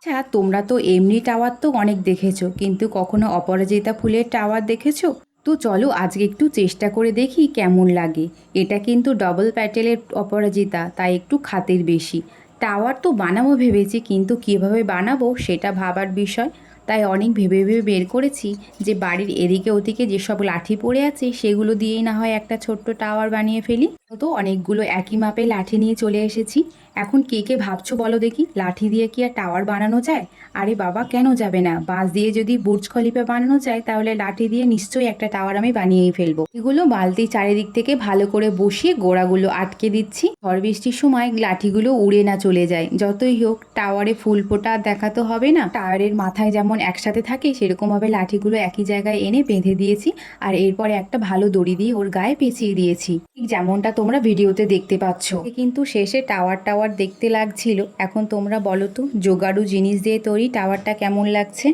আচ্ছা, তোমরা তো এমনি টাওয়ার তো অনেক দেখেছো, কিন্তু কখনো অপরাজিতা ফুলের টাওয়ার দেখেছো? তো চলো আজকে একটু চেষ্টা করে দেখি কেমন লাগে। এটা কিন্তু ডবল প্যাটেলের অপরাজিতা, তাই একটু খাতের বেশি। টাওয়ার তো বানাবো ভেবেছি, কিন্তু কিভাবে বানাবো সেটা ভাবার বিষয়। তাই অনেক ভেবে ভেবে বের করেছি যে বাড়ির এদিকে ওদিকে যেসব লাঠি পড়ে আছে সেগুলো দিয়েই না হয় একটা ছোট্ট টাওয়ার বানিয়ে ফেলি। তো অনেকগুলো একই মাপের লাঠি নিয়ে চলে এসেছি। এখন কে কে ভাবছো বলো দেখি, লাঠি দিয়ে কি আর টাওয়ার বানানো যায়? আরে বাবা, কেন যাবে না? বাঁশ দিয়ে যদি বুর্জ খলিফা বানানো যায়, তাহলে লাঠি দিয়ে নিশ্চয়ই একটা টাওয়ার আমি বানিয়েই ফেলবো। এগুলো বালতি চারিদিক থেকে ভালো করে বসিয়ে গোড়াগুলো আটকে দিচ্ছি, ঝড় বৃষ্টির সময় লাঠিগুলো উড়ে না চলে যায়। যতই হোক টাওয়ারে ফুল ফোটা দেখা তো হবে না, টাওয়ারের মাথায় যেমন একসাথে থাকে সেরকম ভাবে লাঠিগুলো একই জায়গায় এনে বেঁধে দিয়েছি। আর এরপরে একটা ভালো দড়ি দিয়ে ওর গায়ে পেঁচিয়ে দিয়েছি, ঠিক যেমনটা তোমরা ভিডিওতে দেখতে পাচ্ছ। কিন্তু শেষে টাওয়ার টাওয়ার দেখতে লাগছিল। এখন তোমরা বলো তো, জোগাড়ু জিনিস দিয়ে তৈরি টাওয়ারটা কেমন লাগছে?